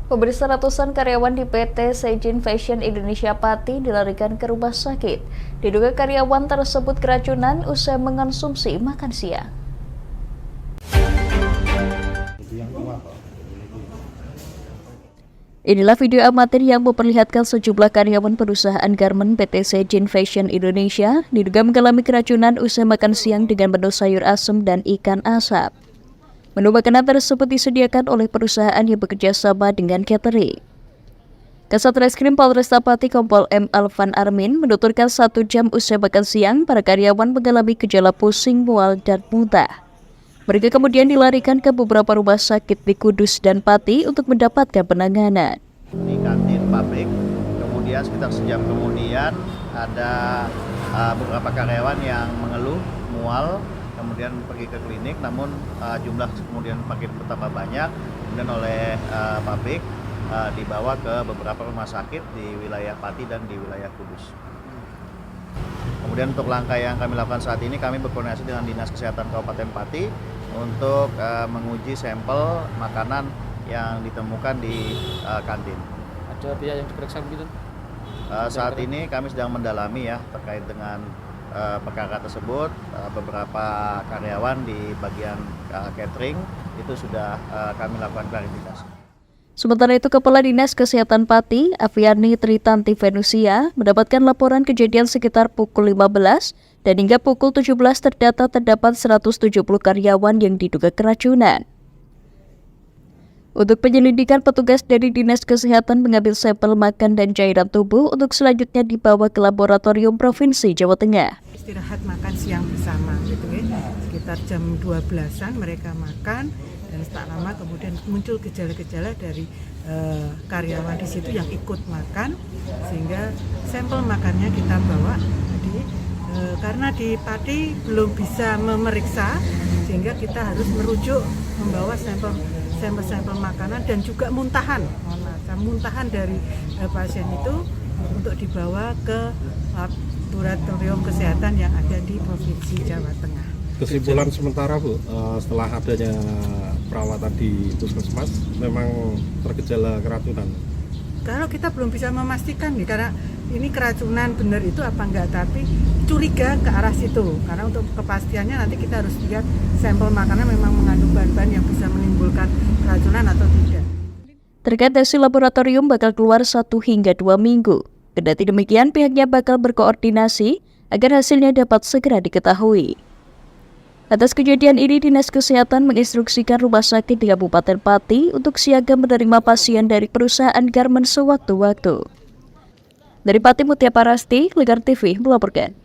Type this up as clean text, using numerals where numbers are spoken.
Pemirsa, ratusan karyawan di PT Seijin Fashion Indonesia Pati dilarikan ke rumah sakit. Diduga karyawan tersebut keracunan usai mengonsumsi makan siang. Inilah video amatir yang memperlihatkan sejumlah karyawan perusahaan garmen PT Seijin Fashion Indonesia diduga mengalami keracunan usai makan siang dengan menu sayur asem dan ikan asap. Menu makanan tersebut disediakan oleh perusahaan yang bekerja sama dengan catering. Kasat Reskrim Polresta Pati Kompol M. Alvan Armin menuturkan 1 jam usai makan siang, para karyawan mengalami gejala pusing, mual, dan muntah. Mereka kemudian dilarikan ke beberapa rumah sakit di Kudus dan Pati untuk mendapatkan penanganan. Di kantin pabrik, kemudian sekitar sejam kemudian ada beberapa karyawan yang mengeluh, mual, kemudian pergi ke klinik, namun jumlah kemudian makin bertambah banyak, kemudian oleh pabrik dibawa ke beberapa rumah sakit di wilayah Pati dan di wilayah Kudus. Kemudian untuk langkah yang kami lakukan saat ini, kami berkoordinasi dengan Dinas Kesehatan Kabupaten Pati untuk menguji sampel makanan yang ditemukan di kantin. Ada pihak yang diperiksa begitu? Saat ini kami sedang mendalami ya terkait dengan perkara tersebut. Beberapa karyawan di bagian catering itu sudah kami lakukan klarifikasi. Sementara itu, Kepala Dinas Kesehatan Pati, Aviani Tritanti Venusia, mendapatkan laporan kejadian sekitar pukul 15 dan hingga pukul 17 terdata terdapat 170 karyawan yang diduga keracunan. Untuk penyelidikan, petugas dari Dinas Kesehatan mengambil sampel makan dan cairan tubuh untuk selanjutnya dibawa ke laboratorium Provinsi Jawa Tengah. Istirahat makan siang bersama gitu ya. Sekitar jam 12-an mereka makan dan tak lama kemudian muncul gejala-gejala dari karyawan di situ yang ikut makan, sehingga sampel makannya kita bawa. Jadi karena di Pati belum bisa memeriksa, sehingga kita harus merujuk membawa sampel makanan dan juga muntahan dari pasien itu untuk dibawa ke laboratorium kesehatan yang ada di Provinsi Jawa Tengah. Kesimpulan sementara Bu, setelah adanya perawatan di puskesmas memang tergejala keracunan. Kalau kita belum bisa memastikan nih, karena ini keracunan benar itu apa enggak, tapi curiga ke arah situ. Karena untuk kepastiannya nanti kita harus lihat sampel makanan memang mengandung bahan-bahan yang bisa menimbulkan keracunan atau tidak. Terkait hasil laboratorium bakal keluar 1 hingga 2 minggu. Kendati demikian, pihaknya bakal berkoordinasi agar hasilnya dapat segera diketahui. Atas kejadian ini, Dinas Kesehatan menginstruksikan rumah sakit di Kabupaten Pati untuk siaga menerima pasien dari perusahaan garmen sewaktu-waktu. Dari Pati, Mutia Parasti, Legar TV melaporkan.